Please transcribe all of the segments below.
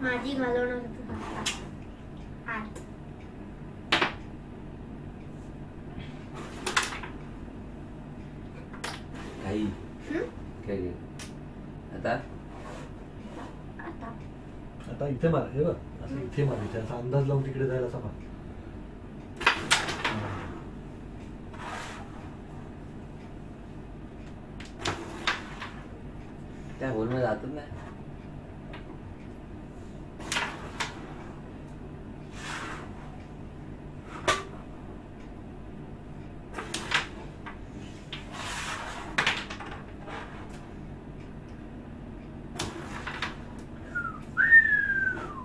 माझी घालवणार होती आता. आठ. काही काय घे. आता आता आता इथे मार, हे बघ असं इथे मार, इथे असा अंदाज लावून तिकडे जायला असा मार. त्या होल मध्ये जातच नाही.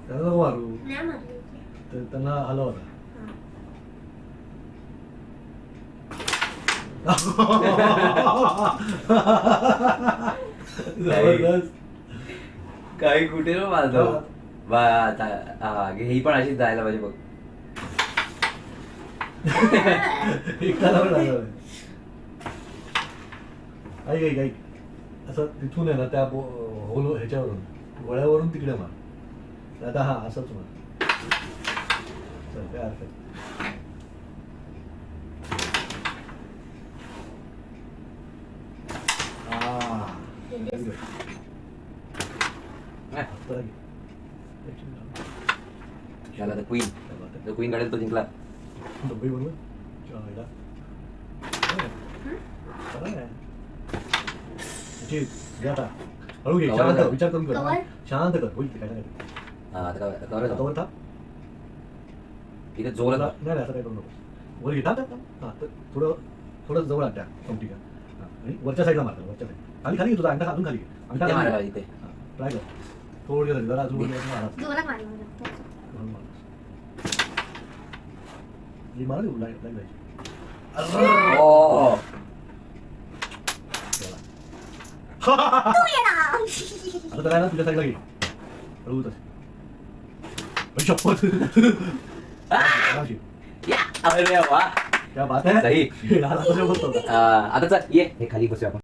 त्याला नको मारू, नाही मारली होती. तर त्यांना हलव आता. जबरदस्त. काही कुठे ना माझं बा आता ही पण अशीच जायला पाहिजे बघ. एकट्याला पण लागलं. ऐक ऐक ऐक, असं तिथून आहे ना त्या होल ह्याच्यावरून वळ्यावरून तिकडे मार. आता हा असंच मार. चल, काय हरकत नाही. Very good. आता घे. त्याला द क्वीन काढेल तो जिंकला. डब्बी बरोबर चायला. चला काय. याची घे आता. हळू घे, शांत विचार करून कर. कवर? शांत कर, होईल ते काय नाही. हा आता कवर कवर थांब. इथे जोरात नाही असं काय करू नको. वर घे, थांब थांब. हां, तर थोडं जवळ आण त्या कमटीच्या. हां, आणि वरच्या साईडला मारतात, वरच्या साईड. खाली खाली घे तुझा अंडा अजून खाली घे. इथे मारायला इथे. ट्राय कर. थोडं घे, जरा अजून मारा. जोरात मारली मला. ही मारा देऊ, लाईट जायची. ओ आता त्याला ना तुझ्या साईडला घे. हळूच असे. शपथ. आरामशीर. या अरे वा क्या बात है. सही. आता आता चल ये हे खाली बसूया आपण.